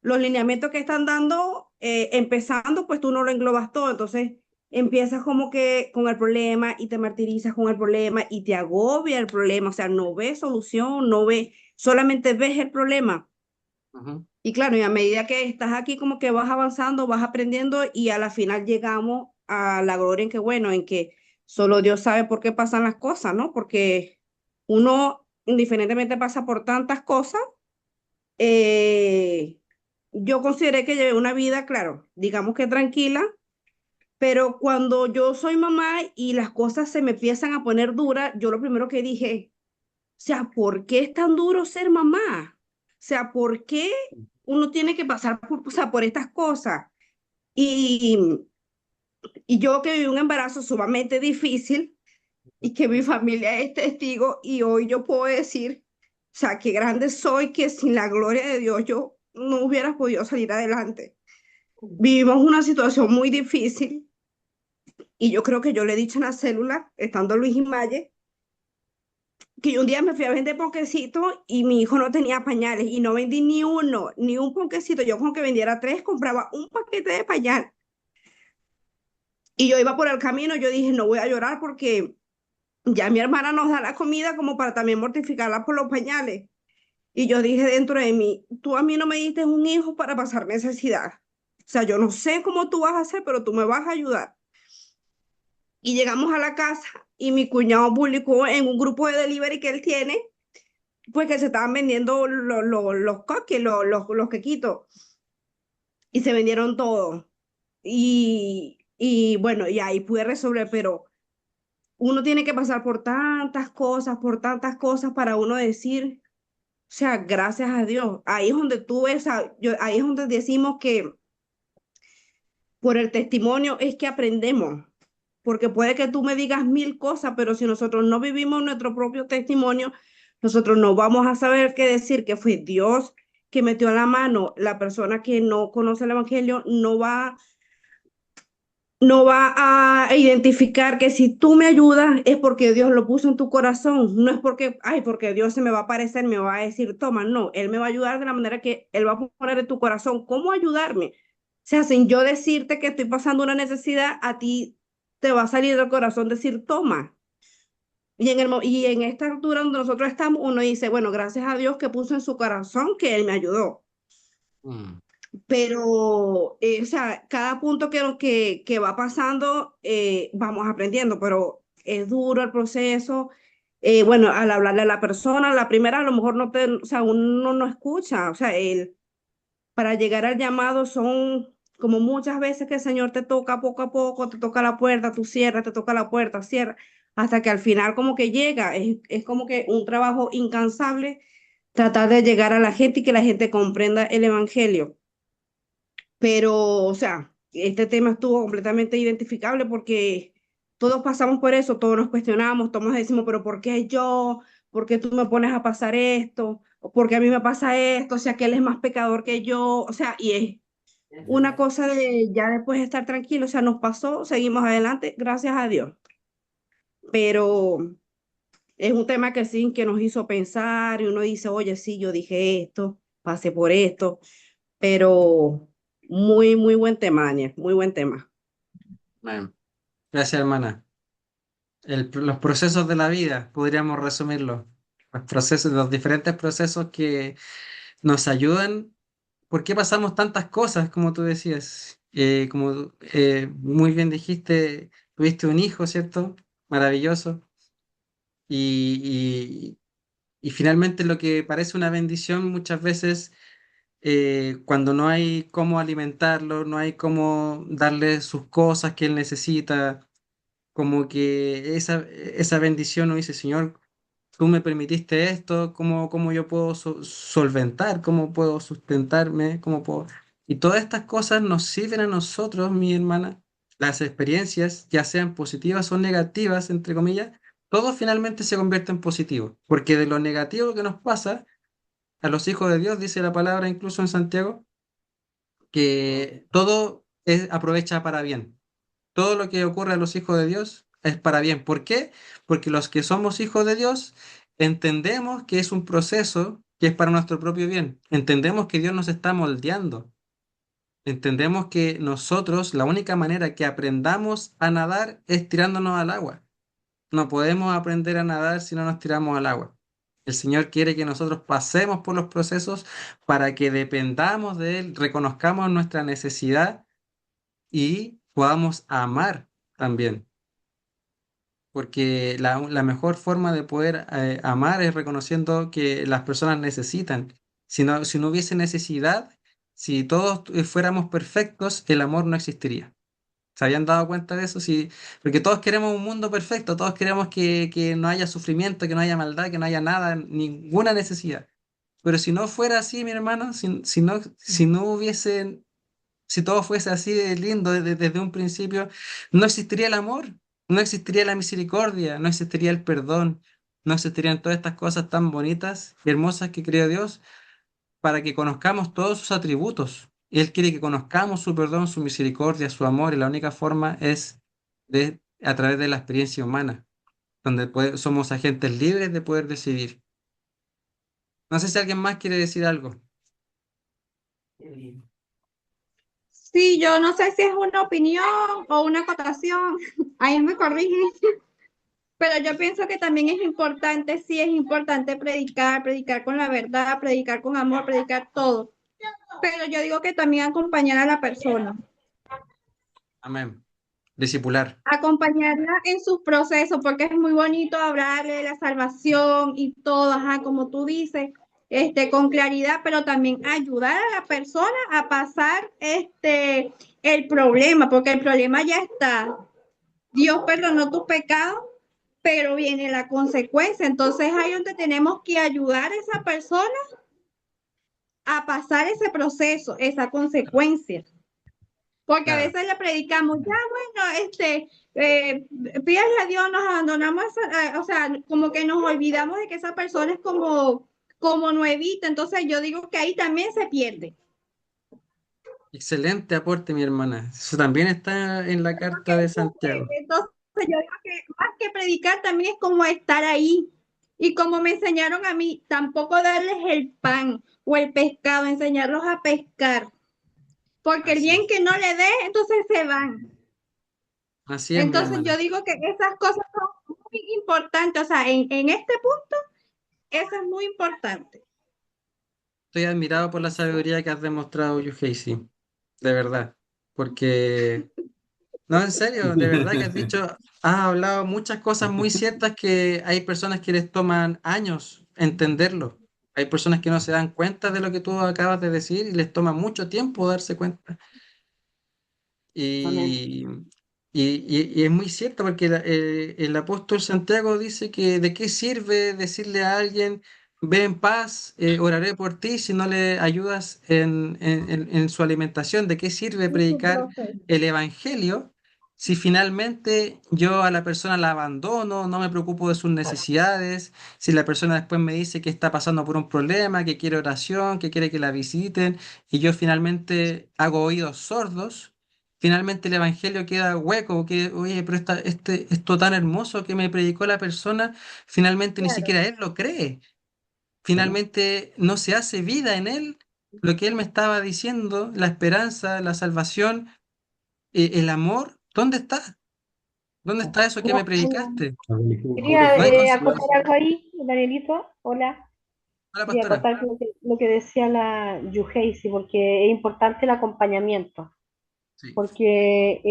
los lineamientos que están dando, empezando, pues tú no lo englobas todo, entonces empiezas como que con el problema y te martirizas con el problema y te agobia el problema, o sea, no ves solución, no ves, solamente ves el problema. Ujú. Y claro, y a medida que estás aquí como que vas avanzando, vas aprendiendo y a la final llegamos a la gloria en que, bueno, en que solo Dios sabe por qué pasan las cosas, ¿no? Porque uno indiferentemente pasa por tantas cosas. eh, yo consideré que llevé una vida, claro, digamos que tranquila, pero cuando yo soy mamá y las cosas se me empiezan a poner duras, yo lo primero que dije, o sea, ¿por qué es tan duro ser mamá? O sea, ¿por qué uno tiene que pasar por, o sea, por estas cosas? Y, y yo que viví un embarazo sumamente difícil y que mi familia es testigo y hoy yo puedo decir, o sea, qué grande soy que sin la gloria de Dios yo no hubiera podido salir adelante. Vivimos una situación muy difícil y yo creo que yo le he dicho en la célula, estando Luis y Maye, que yo un día me fui a vender ponquecitos y mi hijo no tenía pañales y no vendí ni uno, ni un ponquecito. Yo con que vendiera tres compraba un paquete de pañal. Y yo iba por el camino, yo dije, no voy a llorar porque ya mi hermana nos da la comida como para también mortificarla por los pañales. Y yo dije dentro de mí, tú a mí no me diste un hijo para pasar necesidad. O sea, yo no sé cómo tú vas a hacer, pero tú me vas a ayudar. Y llegamos a la casa y mi cuñado publicó en un grupo de delivery que él tiene, pues que se estaban vendiendo los cookies, los quequitos, y se vendieron todos. Y bueno, y ahí pude resolver, pero uno tiene que pasar por tantas cosas para uno decir, o sea, gracias a Dios. Ahí es donde tú ves, ahí es donde decimos que por el testimonio es que aprendemos. Porque puede que tú me digas mil cosas, pero si nosotros no vivimos nuestro propio testimonio, nosotros no vamos a saber qué decir, que fue Dios que metió la mano. La persona que no conoce el Evangelio no va a identificar que si tú me ayudas es porque Dios lo puso en tu corazón, no es porque, ay, porque Dios se me va a aparecer, me va a decir, toma, no, Él me va a ayudar de la manera que Él va a poner en tu corazón. ¿Cómo ayudarme? O sea, sin yo decirte que estoy pasando una necesidad, a ti te va a salir del corazón decir, toma. Y en esta altura donde nosotros estamos, uno dice, bueno, gracias a Dios que puso en su corazón que Él me ayudó. Mm. Pero, o sea, cada punto que va pasando, vamos aprendiendo, pero es duro el proceso. Bueno, al hablarle a la persona, la primera a lo mejor no te, o sea, uno no escucha, o sea, para llegar al llamado son como muchas veces que el Señor te toca poco a poco, te toca la puerta, tú cierras, te toca la puerta, cierra, hasta que al final como que llega, es como que un trabajo incansable tratar de llegar a la gente y que la gente comprenda el Evangelio. Pero, o sea, este tema estuvo completamente identificable porque todos pasamos por eso, todos nos cuestionamos, todos decimos, pero ¿por qué yo? ¿Por qué tú me pones a pasar esto? ¿O por qué a mí me pasa esto? O sea, que él es más pecador que yo. O sea, y es una cosa de ya después de estar tranquilo, o sea, nos pasó, seguimos adelante, gracias a Dios. Pero es un tema que sí, que nos hizo pensar y uno dice, oye, sí, yo dije esto, pasé por esto, pero muy, muy buen tema, Daniel, muy buen tema. Bueno, gracias, hermana. Los procesos de la vida, podríamos resumirlo. Los procesos, los diferentes procesos que nos ayudan. ¿Por qué pasamos tantas cosas, como tú decías? Como muy bien dijiste, tuviste un hijo, ¿cierto? Maravilloso. Y, y finalmente lo que parece una bendición muchas veces, cuando no hay cómo alimentarlo, no hay cómo darle sus cosas que él necesita, como que esa bendición uno dice, Señor, tú me permitiste esto, ¿cómo yo puedo solventar? ¿Cómo puedo sustentarme? ¿Cómo puedo? Y todas estas cosas nos sirven a nosotros, mi hermana, las experiencias, ya sean positivas o negativas, entre comillas, todo finalmente se convierte en positivo, porque de lo negativo que nos pasa a los hijos de Dios, dice la palabra incluso en Santiago, que todo aprovecha para bien. Todo lo que ocurre a los hijos de Dios es para bien. ¿Por qué? Porque los que somos hijos de Dios entendemos que es un proceso que es para nuestro propio bien. Entendemos que Dios nos está moldeando. Entendemos que nosotros, la única manera que aprendamos a nadar es tirándonos al agua. No podemos aprender a nadar si no nos tiramos al agua. El Señor quiere que nosotros pasemos por los procesos para que dependamos de Él, reconozcamos nuestra necesidad y podamos amar también. Porque la mejor forma de poder amar es reconociendo que las personas necesitan. Si no hubiese necesidad, si todos fuéramos perfectos, el amor no existiría. ¿Se habían dado cuenta de eso? Sí, porque todos queremos un mundo perfecto, todos queremos que no haya sufrimiento, que no haya maldad, que no haya nada, ninguna necesidad. Pero si no fuera así, mi hermano, si no hubiese, si todo fuese así de lindo desde un principio, no existiría el amor, no existiría la misericordia, no existiría el perdón, no existirían todas estas cosas tan bonitas y hermosas que creó Dios para que conozcamos todos sus atributos. Él quiere que conozcamos su perdón, su misericordia, su amor, y la única forma es a través de la experiencia humana, donde somos agentes libres de poder decidir. No sé si alguien más quiere decir algo. Sí, yo no sé si es una opinión o una acotación, ahí me corrigen, pero yo pienso que también es importante, sí es importante predicar, predicar con la verdad, predicar con amor, predicar todo, pero yo digo que también acompañar a la persona, Amén. Discipular. acompañarla en sus procesos, porque es muy bonito hablarle de la salvación y todo, ajá, como tú dices, con claridad, pero también ayudar a la persona a pasar el problema, porque el problema ya está. Dios perdonó tus pecados, pero viene la consecuencia. Entonces ahí donde tenemos que ayudar a esa persona a pasar ese proceso, esa consecuencia. Porque a Claro. veces le predicamos, ya bueno, pídale a Dios, nos abandonamos, o sea, como que nos olvidamos de que esa persona es como nuevita. Entonces yo digo que ahí también se pierde. Excelente aporte, mi hermana. Eso también está en la carta de Santiago. Entonces, yo digo que más que predicar también es como estar ahí. Y como me enseñaron a mí, tampoco darles el pan o el pescado, enseñarlos a pescar. Porque el Así bien es. que no le dé, entonces se van. Así es, mi Entonces hermana. yo digo que esas cosas son muy importantes. O sea, en este punto, eso es muy importante. Estoy admirado por la sabiduría que has demostrado, Yuheisi. De verdad. Porque no, en serio, de verdad que has hablado muchas cosas muy ciertas que hay personas que les toman años entenderlo. Hay personas que no se dan cuenta de lo que tú acabas de decir y les toma mucho tiempo darse cuenta. Amén. Y, y es muy cierto porque el apóstol Santiago dice que de qué sirve decirle a alguien, ve en paz, oraré por ti, si no le ayudas en su alimentación. ¿De qué sirve En su predicar proceso. el evangelio si finalmente yo a la persona la abandono, no me preocupo de sus necesidades, si la persona después me dice que está pasando por un problema, que quiere oración, que quiere que la visiten, y yo finalmente hago oídos sordos? Finalmente el evangelio queda hueco, que, oye, pero esto tan hermoso que me predicó la persona, finalmente ni Claro. siquiera él lo cree. Finalmente no se hace vida en él lo que él me estaba diciendo, la esperanza, la salvación, el amor. ¿Dónde está? ¿Dónde está eso que me No, predicaste? quería No hay acotar consolación. algo ahí, Danielito. Hola. Hola, Quería pastora. acotar lo que decía la Yuheisi, porque es importante el acompañamiento, Sí, porque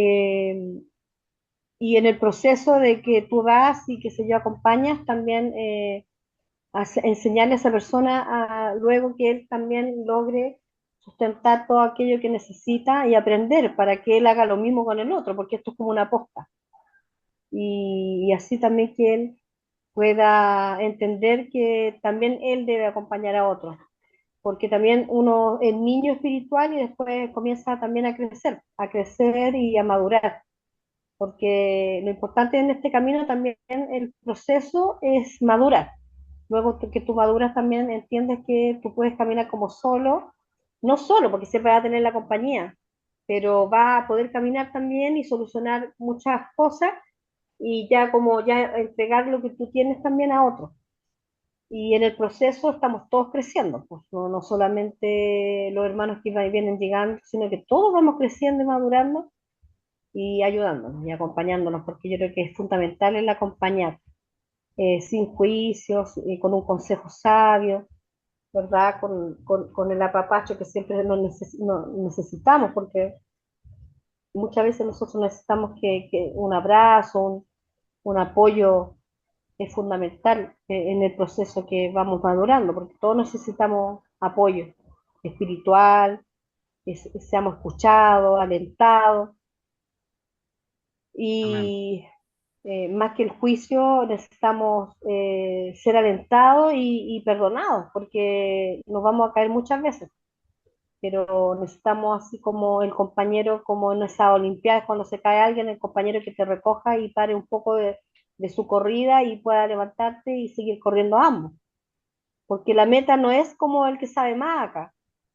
y en el proceso de que tú das y que se yo acompañas, también enseñarle a esa persona luego que él también logre sustentar todo aquello que necesita y aprender para que él haga lo mismo con el otro, porque esto es como una posta. Y así también que él pueda entender que también él debe acompañar a otros, porque también uno es niño espiritual y después comienza también a crecer y a madurar, porque lo importante en este camino también el proceso es madurar. Luego que tú maduras también entiendes que tú puedes caminar como solo, no solo porque siempre va a tener la compañía, pero va a poder caminar también y solucionar muchas cosas y ya como ya entregar lo que tú tienes también a otros. Y en el proceso estamos todos creciendo, pues no solamente los hermanos que vienen llegando, sino que todos vamos creciendo y madurando y ayudándonos y acompañándonos, porque yo creo que es fundamental el acompañar, sin juicios, con un consejo sabio, ¿verdad? Con el apapacho que siempre necesitamos, porque muchas veces nosotros necesitamos que un abrazo, un apoyo es fundamental en el proceso que vamos madurando, porque todos necesitamos apoyo espiritual, que seamos escuchados, alentados, Amén. y más que el juicio necesitamos ser alentados y perdonados, porque nos vamos a caer muchas veces, pero necesitamos así como el compañero, como en esas olimpiadas, cuando se cae alguien, el compañero que te recoja y pare un poco de su corrida y pueda levantarte y seguir corriendo ambos. Porque la meta no es como el que sabe más acá,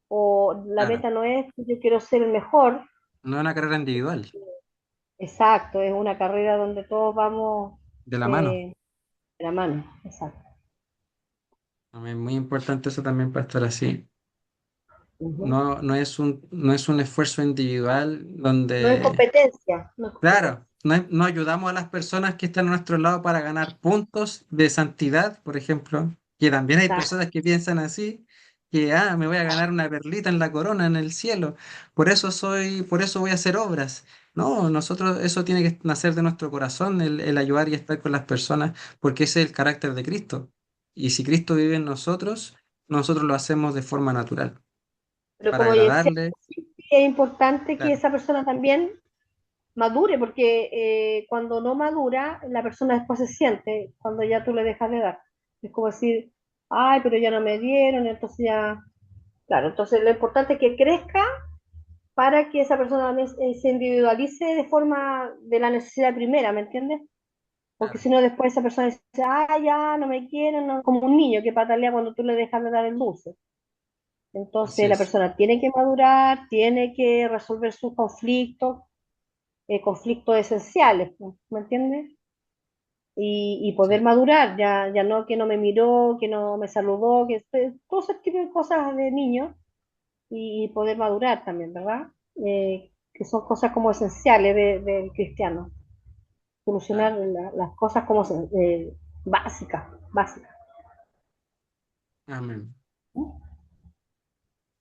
o la Claro, meta no es que yo quiero ser el mejor, no es una carrera individual, exacto, es una carrera donde todos vamos de la mano. de la mano, exacto. Amén. Muy importante eso también para estar así. Ujú. No es un esfuerzo individual No es donde, competencia, no es competencia. claro, no ayudamos a las personas que están a nuestro lado para ganar puntos de santidad, por ejemplo, que también hay Exacto. personas que piensan así, que me voy a ganar una perlita en la corona, en el cielo, por eso voy a hacer obras. No, nosotros eso tiene que nacer de nuestro corazón, el ayudar y estar con las personas, porque ese es el carácter de Cristo. Y si Cristo vive en nosotros, nosotros lo hacemos de forma natural, Pero para como yo decía, agradarle. sí es importante que Claro, esa persona también madure, porque cuando no madura, la persona después se siente cuando ya tú le dejas de dar. Es como decir, ay, pero ya no me dieron, entonces ya. Claro, entonces lo importante es que crezca para que esa persona también se individualice de forma de la necesidad primera, ¿me entiendes? Porque claro. si no, después esa persona dice, ah, ya, no me quieren, no, como un niño que patalea cuando tú le dejas de dar el dulce. Así Entonces la es. persona tiene que madurar, tiene que resolver sus conflictos, conflictos esenciales, pues, ¿me entiendes? Y Sí. poder madurar, ya no que no me miró, que no me saludó, todo ese tipo de cosas de niño, y poder madurar también, ¿verdad? Que son cosas como esenciales del cristiano, Claro. solucionar las cosas como básicas, básicas. Amén.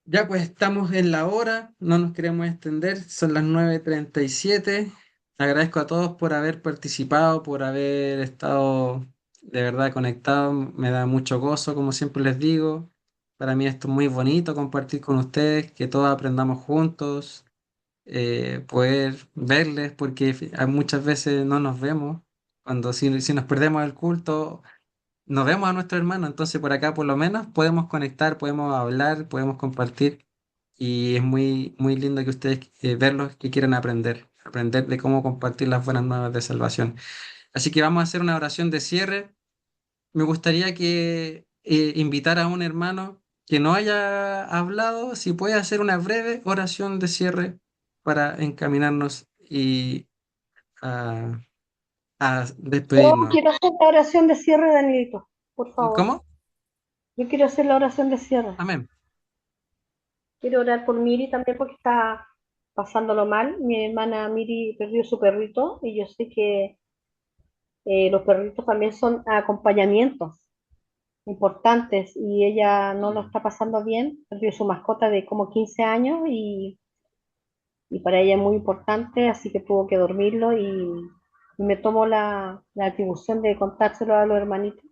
Ya pues estamos en la hora, no nos queremos extender, son las 9:37. Agradezco a todos por haber participado, por haber estado de verdad conectados. Me da mucho gozo, como siempre les digo. Para mí esto es muy bonito compartir con ustedes, que todos aprendamos juntos, poder verles, porque muchas veces no nos vemos. Cuando si nos perdemos el culto, nos vemos a nuestro hermano, entonces por acá por lo menos podemos conectar, podemos hablar, podemos compartir y es muy, muy lindo que ustedes verlos que quieran aprender de cómo compartir las buenas nuevas de salvación. Así que vamos a hacer una oración de cierre. Me gustaría que invitar a un hermano que no haya hablado, si puede hacer una breve oración de cierre para encaminarnos y a, a Yo despedirnos. quiero hacer la oración de cierre, Danielito, por favor. ¿Cómo? Yo quiero hacer la oración de cierre. Amén. Quiero orar por Miri también porque está pasándolo mal. Mi hermana Miri perdió su perrito y yo sé que los perritos también son acompañamientos importantes y ella no lo está pasando bien. Perdió su mascota de como 15 años y para ella es muy importante, así que tuvo que dormirlo y me tomo la atribución de contárselo a los hermanitos.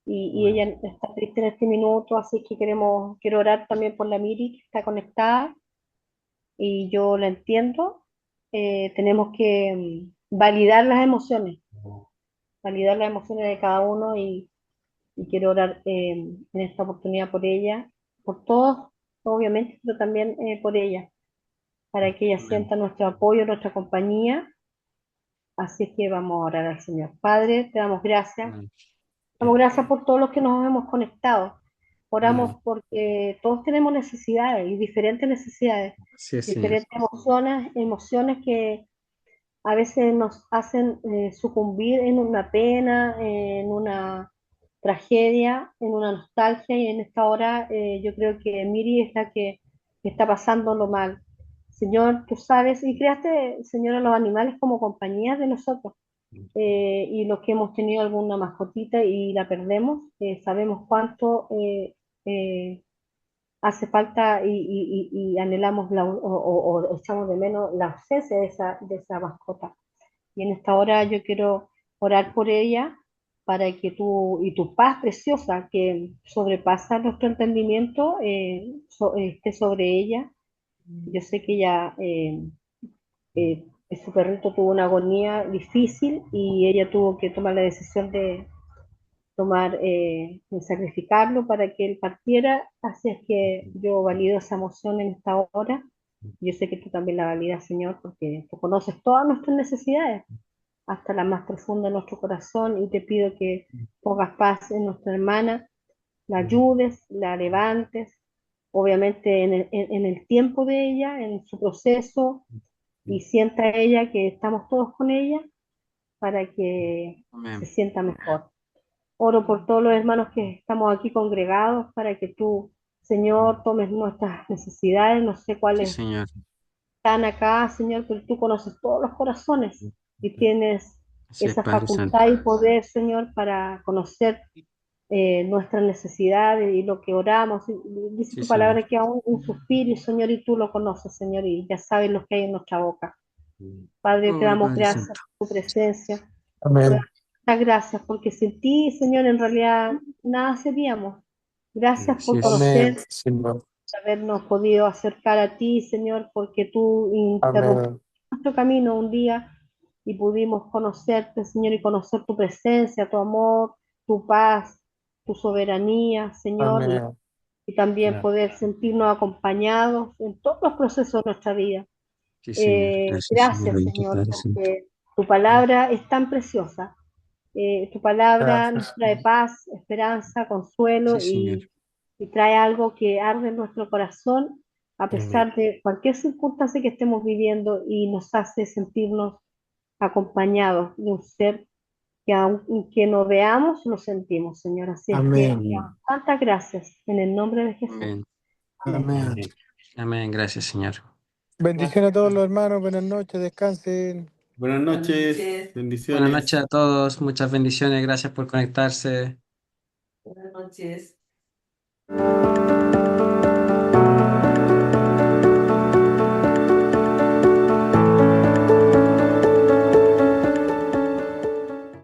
Y Amén. ella está triste en este minuto, así que quiero orar también por la Miri que está conectada y yo la entiendo. Tenemos que validar las emociones, validar las emociones de cada uno y quiero orar en esta oportunidad por ella, por todos, obviamente, pero también por ella, para que ella Amén. sienta nuestro apoyo, nuestra compañía. Así es que vamos a orar al Señor. Padre, te damos gracias. Amén. Damos gracias por todos los que nos hemos conectado. Amén. Oramos porque todos tenemos necesidades y Así es, Señor. diferentes emociones que a veces nos hacen sucumbir en una pena, en una tragedia, en una nostalgia, y en esta hora yo creo que Miri es la que está pasándolo mal. Señor, tú sabes, y creaste, Señor, a los animales como compañías de nosotros, y los que hemos tenido alguna mascotita y la perdemos, sabemos cuánto hace falta y anhelamos o echamos de menos la ausencia de esa mascota. Y en esta hora yo quiero orar por ella para que tú y tu paz preciosa que sobrepasa nuestro entendimiento esté sobre ella. Yo sé que ella, su perrito tuvo una agonía difícil y ella tuvo que tomar la decisión de de sacrificarlo para que él partiera. Así es que yo valido esa emoción en esta hora. Yo sé que tú también la validas, Señor, porque tú conoces todas nuestras necesidades, hasta la más profunda de nuestro corazón, y te pido que pongas paz en nuestra hermana, la ayudes, la levantes, obviamente en el tiempo de ella, en su proceso, y sienta ella que estamos todos con ella para que se Amén. sienta mejor. Oro por todos los hermanos que estamos aquí congregados para que tú, Señor, tomes nuestras necesidades. No sé Sí, cuáles Señor. están acá, Señor, pero tú conoces todos los corazones y tienes Así es, esa Padre Santo. facultad y poder, Señor, para conocer nuestras necesidades y lo que oramos. Y dice Sí, tu Señor. palabra que aún un suspiro, Señor, y tú lo conoces, Señor, y ya sabes lo que hay en nuestra boca. Padre, te Oh, damos Padre gracias Santo. por tu presencia. Te Amén. damos muchas gracias porque sin ti, Señor, en realidad nada seríamos. Gracias Así por es. Amén, conocer, Señor. habernos podido acercar a ti, Señor, porque tú interrumpiste Amén. nuestro camino un día y pudimos conocerte, Señor, y conocer tu presencia, tu amor, tu paz, tu soberanía, Señor, Amén. y también poder sentirnos acompañados en todos los procesos de nuestra vida. Sí, Señor. Gracias, Señor. Gracias, Bendito Señor, Padre Santo. porque tu palabra es tan preciosa. Tu palabra nos Gracias. trae paz, esperanza, Sí, consuelo, Señor. y trae algo que arde en nuestro corazón a Amén. pesar de cualquier circunstancia que estemos viviendo, y nos hace sentirnos acompañados de un ser que aunque no veamos, lo sentimos, Señor. Así es que Amén. tantas gracias en el nombre de Jesús. Amén. Amén. Amén. Amén. Gracias, Señor. Bendiciones a todos los hermanos. Buenas noches. Descansen. Buenas noches, Buenas bendiciones. noches a todos. Muchas bendiciones. Gracias por conectarse. Buenas noches.